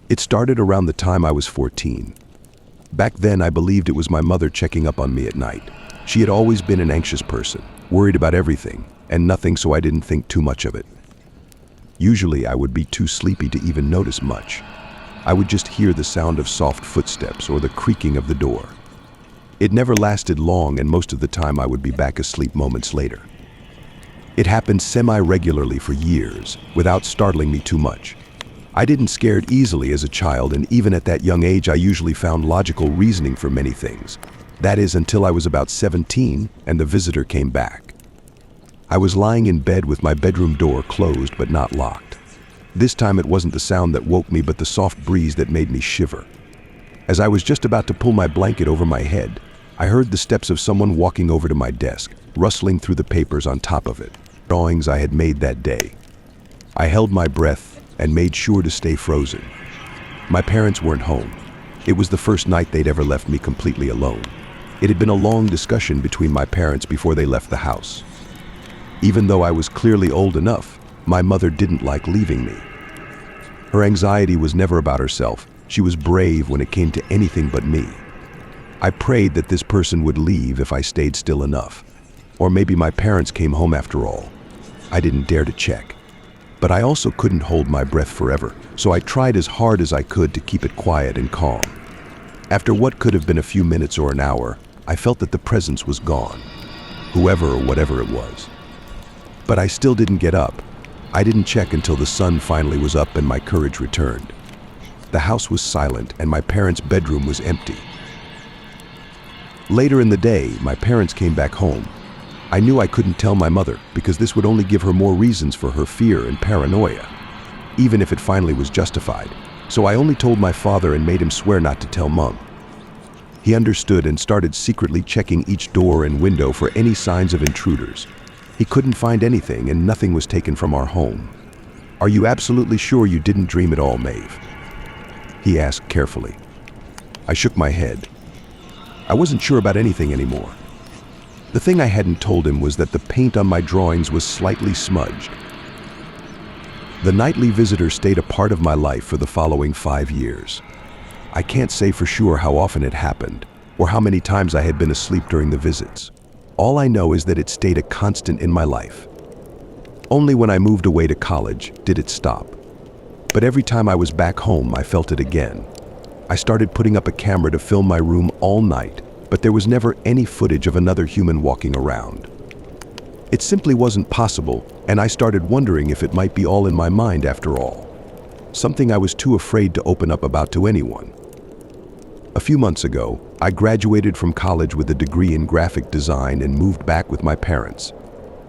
It started around the time I was 14. Back then, I believed it was my mother checking up on me at night. She had always been an anxious person, worried about everything and nothing, so I didn't think too much of it. Usually, I would be too sleepy to even notice much. I would just hear the sound of soft footsteps or the creaking of the door. It never lasted long, and most of the time I would be back asleep moments later. It happened semi-regularly for years, without startling me too much. I didn't scared easily as a child, and even at that young age I usually found logical reasoning for many things. That is, until I was about 17 and the visitor came back. I was lying in bed with my bedroom door closed but not locked. This time it wasn't the sound that woke me, but the soft breeze that made me shiver. As I was just about to pull my blanket over my head, I heard the steps of someone walking over to my desk, rustling through the papers on top of it, drawings I had made that day. I held my breath and made sure to stay frozen. My parents weren't home. It was the first night they'd ever left me completely alone. It had been a long discussion between my parents before they left the house. Even though I was clearly old enough, my mother didn't like leaving me. Her anxiety was never about herself. She was brave when it came to anything but me. I prayed that this person would leave if I stayed still enough. Or maybe my parents came home after all. I didn't dare to check. But I also couldn't hold my breath forever, so I tried as hard as I could to keep it quiet and calm. After what could have been a few minutes or an hour, I felt that the presence was gone, whoever or whatever it was. But I still didn't get up. I didn't check until the sun finally was up and my courage returned. The house was silent and my parents' bedroom was empty. Later in the day, my parents came back home. I knew I couldn't tell my mother because this would only give her more reasons for her fear and paranoia, even if it finally was justified. So I only told my father and made him swear not to tell Mom. He understood and started secretly checking each door and window for any signs of intruders. He couldn't find anything and nothing was taken from our home. "Are you absolutely sure you didn't dream it all, Maeve?" he asked carefully. I shook my head. I wasn't sure about anything anymore. The thing I hadn't told him was that the paint on my drawings was slightly smudged. The nightly visitor stayed a part of my life for the following 5 years. I can't say for sure how often it happened, or how many times I had been asleep during the visits. All I know is that it stayed a constant in my life. Only when I moved away to college did it stop. But every time I was back home, I felt it again. I started putting up a camera to film my room all night, but there was never any footage of another human walking around. It simply wasn't possible, and I started wondering if it might be all in my mind after all. Something I was too afraid to open up about to anyone. A few months ago, I graduated from college with a degree in graphic design and moved back with my parents.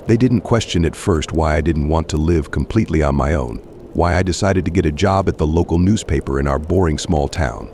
They didn't question at first why I didn't want to live completely on my own, why I decided to get a job at the local newspaper in our boring small town.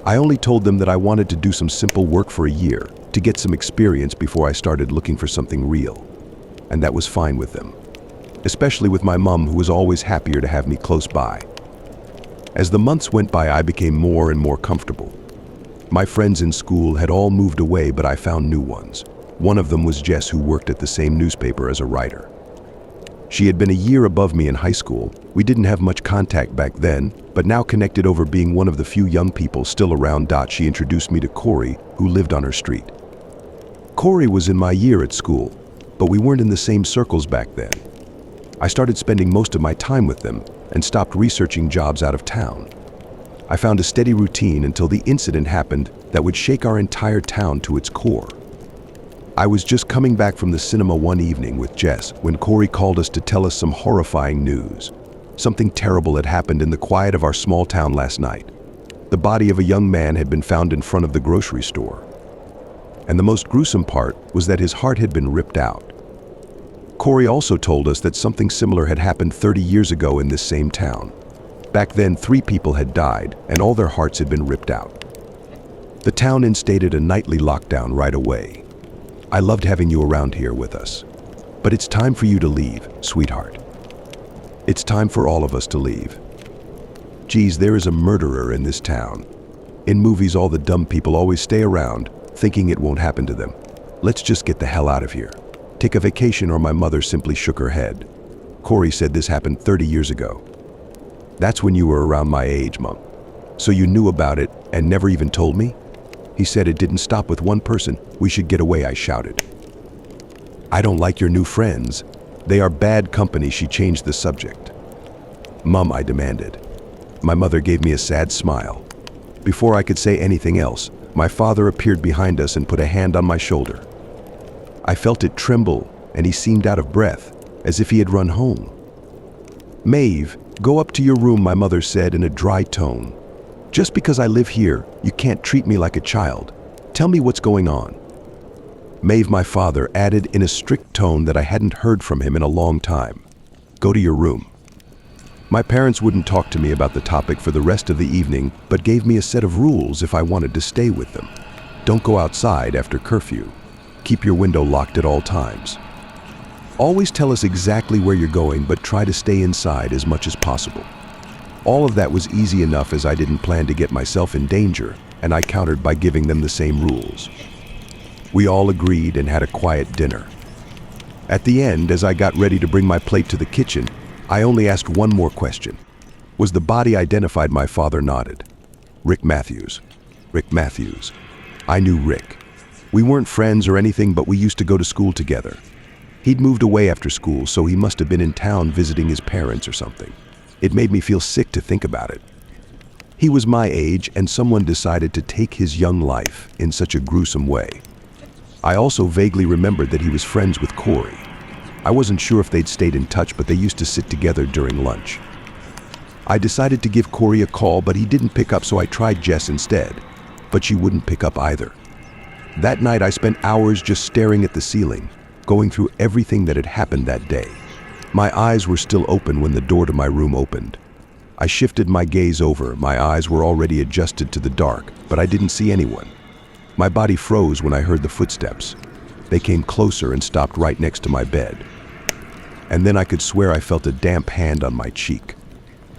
I only told them that I wanted to do some simple work for a year to get some experience before I started looking for something real. And that was fine with them, especially with my mom, who was always happier to have me close by. As the months went by, I became more and more comfortable. My friends in school had all moved away, but I found new ones. One of them was Jess, who worked at the same newspaper as a writer. She had been a year above me in high school. We didn't have much contact back then, but now connected over being one of the few young people still around. She introduced me to Corey, who lived on her street. Corey was in my year at school, but we weren't in the same circles back then. I started spending most of my time with them and stopped researching jobs out of town. I found a steady routine until the incident happened that would shake our entire town to its core. I was just coming back from the cinema one evening with Jess when Corey called us to tell us some horrifying news. Something terrible had happened in the quiet of our small town last night. The body of a young man had been found in front of the grocery store. And the most gruesome part was that his heart had been ripped out. Corey also told us that something similar had happened 30 years ago in this same town. Back then, 3 people had died and all their hearts had been ripped out. The town instated a nightly lockdown right away. "I loved having you around here with us. But it's time for you to leave, sweetheart. It's time for all of us to leave. Geez, there is a murderer in this town. In movies, all the dumb people always stay around, thinking it won't happen to them. Let's just get the hell out of here. Take a vacation." Or my mother simply shook her head. Corey said this happened 30 years ago. That's when you were around my age, Mom. So you knew about it and never even told me? He said it didn't stop with one person. We should get away, I shouted. I don't like your new friends. They are bad company, she changed the subject. Mom, I demanded. My mother gave me a sad smile. Before I could say anything else, my father appeared behind us and put a hand on my shoulder. I felt it tremble, and he seemed out of breath, as if he had run home. Maeve, go up to your room, my mother said in a dry tone. Just because I live here, you can't treat me like a child. Tell me what's going on. Maeve, my father, added in a strict tone that I hadn't heard from him in a long time. Go to your room. My parents wouldn't talk to me about the topic for the rest of the evening, but gave me a set of rules if I wanted to stay with them. Don't go outside after curfew. Keep your window locked at all times. Always tell us exactly where you're going, but try to stay inside as much as possible. All of that was easy enough as I didn't plan to get myself in danger, and I countered by giving them the same rules. We all agreed and had a quiet dinner. At the end, as I got ready to bring my plate to the kitchen, I only asked one more question. Was the body identified? My father nodded. Rick Matthews. Rick Matthews. I knew Rick. We weren't friends or anything, but we used to go to school together. He'd moved away after school, so he must have been in town visiting his parents or something. It made me feel sick to think about it. He was my age, and someone decided to take his young life in such a gruesome way. I also vaguely remembered that he was friends with Corey. I wasn't sure if they'd stayed in touch, but they used to sit together during lunch. I decided to give Corey a call, but he didn't pick up, so I tried Jess instead, but she wouldn't pick up either. That night I spent hours just staring at the ceiling, going through everything that had happened that day. My eyes were still open when the door to my room opened. I shifted my gaze over. My eyes were already adjusted to the dark, but I didn't see anyone. My body froze when I heard the footsteps. They came closer and stopped right next to my bed. And then I could swear I felt a damp hand on my cheek.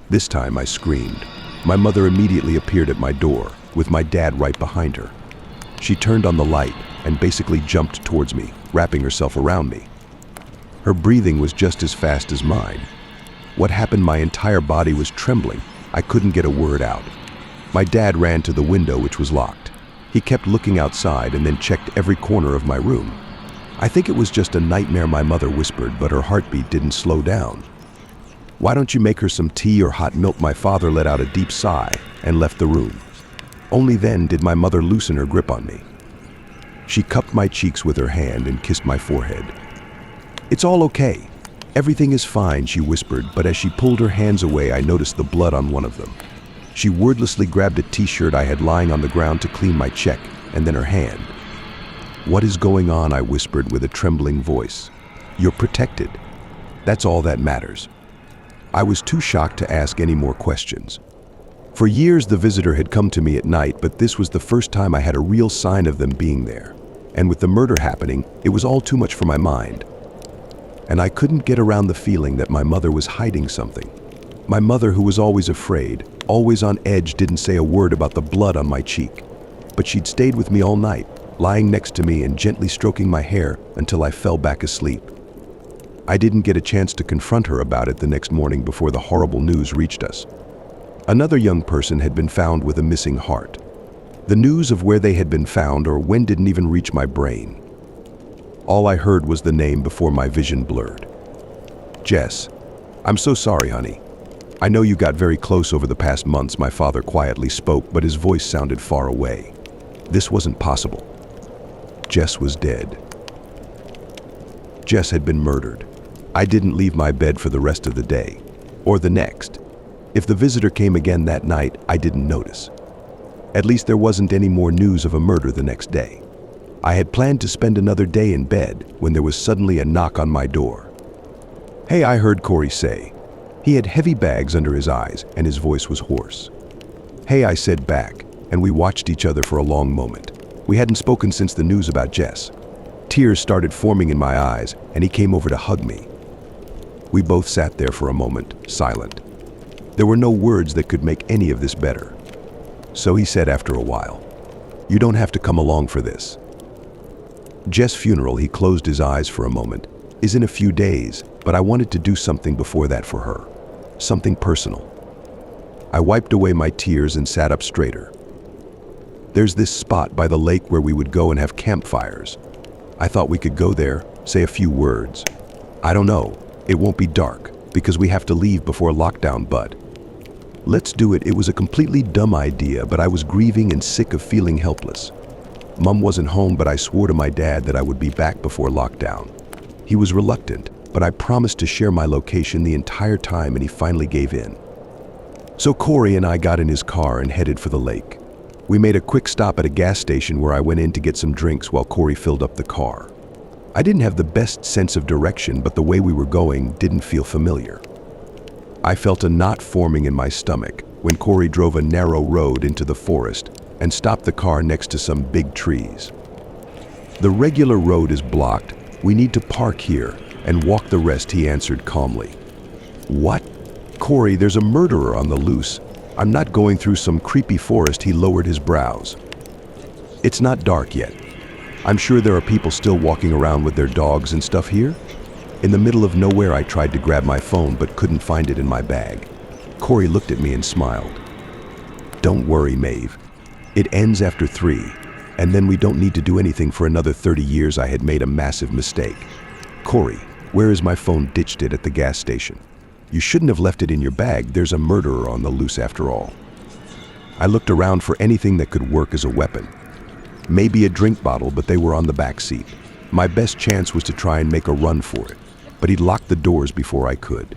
This time I screamed. My mother immediately appeared at my door, with my dad right behind her. She turned on the light and basically jumped towards me, wrapping herself around me. Her breathing was just as fast as mine. What happened? My entire body was trembling. I couldn't get a word out. My dad ran to the window, which was locked. He kept looking outside and then checked every corner of my room. I think it was just a nightmare, my mother whispered, but her heartbeat didn't slow down. Why don't you make her some tea or hot milk? My father let out a deep sigh and left the room. Only then did my mother loosen her grip on me. She cupped my cheeks with her hand and kissed my forehead. It's all okay. Everything is fine, she whispered, but as she pulled her hands away, I noticed the blood on one of them. She wordlessly grabbed a t-shirt I had lying on the ground to clean my check, and then her hand. What is going on? I whispered with a trembling voice. You're protected. That's all that matters. I was too shocked to ask any more questions. For years, the visitor had come to me at night, but this was the first time I had a real sign of them being there. And with the murder happening, it was all too much for my mind. And I couldn't get around the feeling that my mother was hiding something. My mother, who was always afraid, always on edge, didn't say a word about the blood on my cheek. But she'd stayed with me all night, lying next to me and gently stroking my hair until I fell back asleep. I didn't get a chance to confront her about it the next morning before the horrible news reached us. Another young person had been found with a missing heart. The news of where they had been found or when didn't even reach my brain. All I heard was the name before my vision blurred. Jess, I'm so sorry, honey. I know you got very close over the past months, my father quietly spoke, but his voice sounded far away. This wasn't possible. Jess was dead. Jess had been murdered. I didn't leave my bed for the rest of the day, or the next. If the visitor came again that night, I didn't notice. At least there wasn't any more news of a murder the next day. I had planned to spend another day in bed when there was suddenly a knock on my door. Hey, I heard Corey say. He had heavy bags under his eyes and his voice was hoarse. Hey, I said back, and we watched each other for a long moment. We hadn't spoken since the news about Jess. Tears started forming in my eyes, and he came over to hug me. We both sat there for a moment, silent. There were no words that could make any of this better. So he said after a while, "You don't have to come along for this." Jess' funeral, he closed his eyes for a moment, is in a few days, but I wanted to do something before that for her. Something personal. I wiped away my tears and sat up straighter. There's this spot by the lake where we would go and have campfires. I thought we could go there, say a few words. I don't know, it won't be dark, because we have to leave before lockdown, but let's do it. It was a completely dumb idea, but I was grieving and sick of feeling helpless. Mom wasn't home, but I swore to my dad that I would be back before lockdown. He was reluctant, but I promised to share my location the entire time, and he finally gave in. So Corey and I got in his car and headed for the lake. We made a quick stop at a gas station where I went in to get some drinks while Corey filled up the car. I didn't have the best sense of direction, but the way we were going didn't feel familiar. I felt a knot forming in my stomach when Corey drove a narrow road into the forest and stopped the car next to some big trees. The regular road is blocked. We need to park here and walk the rest, he answered calmly. What? Corey, there's a murderer on the loose. I'm not going through some creepy forest, he lowered his brows. It's not dark yet. I'm sure there are people still walking around with their dogs and stuff here. In the middle of nowhere, I tried to grab my phone but couldn't find it in my bag. Corey looked at me and smiled. Don't worry, Maeve. It ends after 3, and then we don't need to do anything for another 30 years. I had made a massive mistake. Corey, where is my phone? Ditched it at the gas station. You shouldn't have left it in your bag. There's a murderer on the loose after all. I looked around for anything that could work as a weapon. Maybe a drink bottle, but they were on the back seat. My best chance was to try and make a run for it, but he'd locked the doors before I could.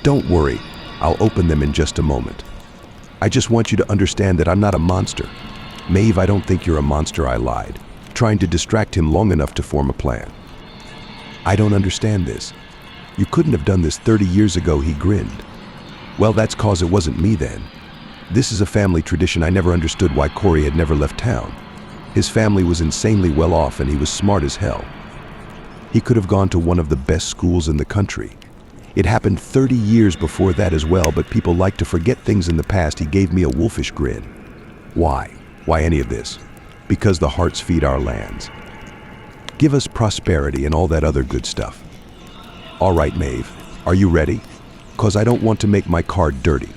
Don't worry, I'll open them in just a moment. I just want you to understand that I'm not a monster. Maeve, I don't think you're a monster, I lied, trying to distract him long enough to form a plan. I don't understand this. You couldn't have done this 30 years ago, he grinned. Well, that's 'cause it wasn't me then. This is a family tradition. I never understood why Corey had never left town. His family was insanely well off and he was smart as hell. He could have gone to one of the best schools in the country. It happened 30 years before that as well, but people like to forget things in the past. He gave me a wolfish grin. Why? Why any of this? Because the hearts feed our lands. Give us prosperity and all that other good stuff. All right, Maeve, are you ready? 'Cause I don't want to make my car dirty.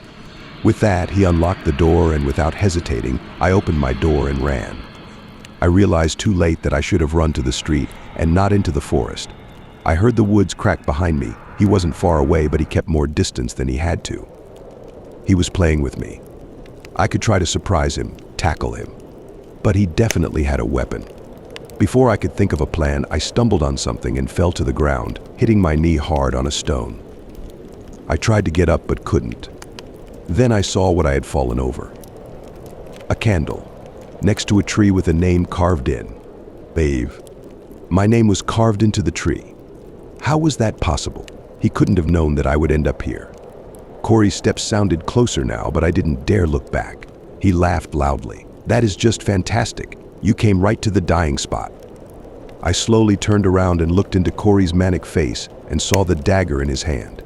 With that, he unlocked the door, and without hesitating, I opened my door and ran. I realized too late that I should have run to the street and not into the forest. I heard the woods crack behind me. He wasn't far away, but he kept more distance than he had to. He was playing with me. I could try to surprise him, tackle him, but he definitely had a weapon. Before I could think of a plan, I stumbled on something and fell to the ground, hitting my knee hard on a stone. I tried to get up but couldn't. Then I saw what I had fallen over. A candle, next to a tree with a name carved in. Maeve. My name was carved into the tree. How was that possible? He couldn't have known that I would end up here. Corey's steps sounded closer now, but I didn't dare look back. He laughed loudly. That is just fantastic. You came right to the dying spot. I slowly turned around and looked into Corey's manic face and saw the dagger in his hand.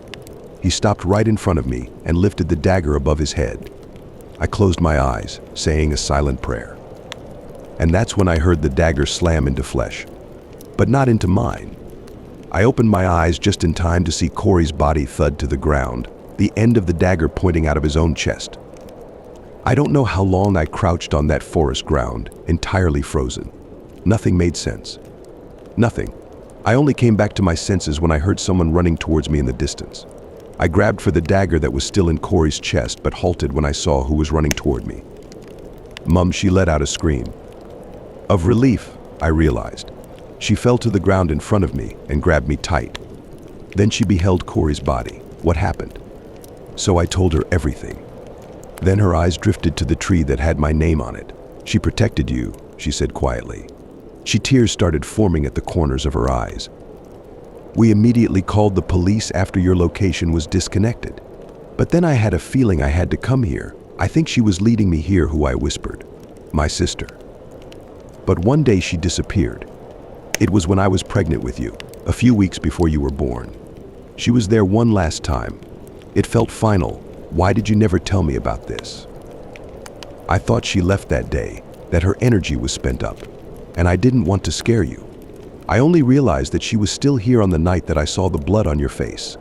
He stopped right in front of me and lifted the dagger above his head. I closed my eyes, saying a silent prayer. And that's when I heard the dagger slam into flesh, but not into mine. I opened my eyes just in time to see Corey's body thud to the ground, the end of the dagger pointing out of his own chest. I don't know how long I crouched on that forest ground, entirely frozen. Nothing made sense. Nothing. I only came back to my senses when I heard someone running towards me in the distance. I grabbed for the dagger that was still in Corey's chest, but halted when I saw who was running toward me. Mum, she let out a scream. Of relief, I realized. She fell to the ground in front of me and grabbed me tight. Then she beheld Corey's body. What happened? So I told her everything. Then her eyes drifted to the tree that had my name on it. She protected you, she said quietly. Tears started forming at the corners of her eyes. We immediately called the police after your location was disconnected. But then I had a feeling I had to come here. I think she was leading me here, who I whispered. My sister. But one day she disappeared. It was when I was pregnant with you, a few weeks before you were born. She was there one last time. It felt final. Why did you never tell me about this? I thought she left that day, that her energy was spent up, and I didn't want to scare you. I only realized that she was still here on the night that I saw the blood on your face.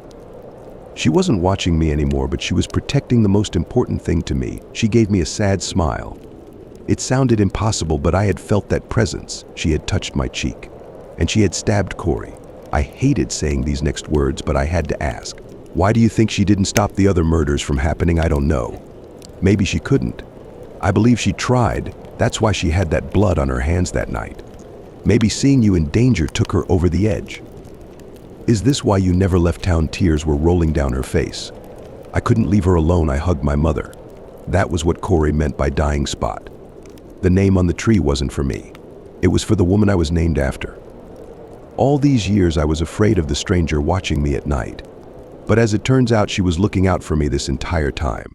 She wasn't watching me anymore, but she was protecting the most important thing to me. She gave me a sad smile. It sounded impossible, but I had felt that presence. She had touched my cheek, and she had stabbed Corey. I hated saying these next words, but I had to ask. Why do you think she didn't stop the other murders from happening? I don't know. Maybe she couldn't. I believe she tried. That's why she had that blood on her hands that night. Maybe seeing you in danger took her over the edge. Is this why you never left town? Tears were rolling down her face. I couldn't leave her alone. I hugged my mother. That was what Corey meant by dying spot. The name on the tree wasn't for me. It was for the woman I was named after. All these years I was afraid of the stranger watching me at night. But as it turns out, she was looking out for me this entire time.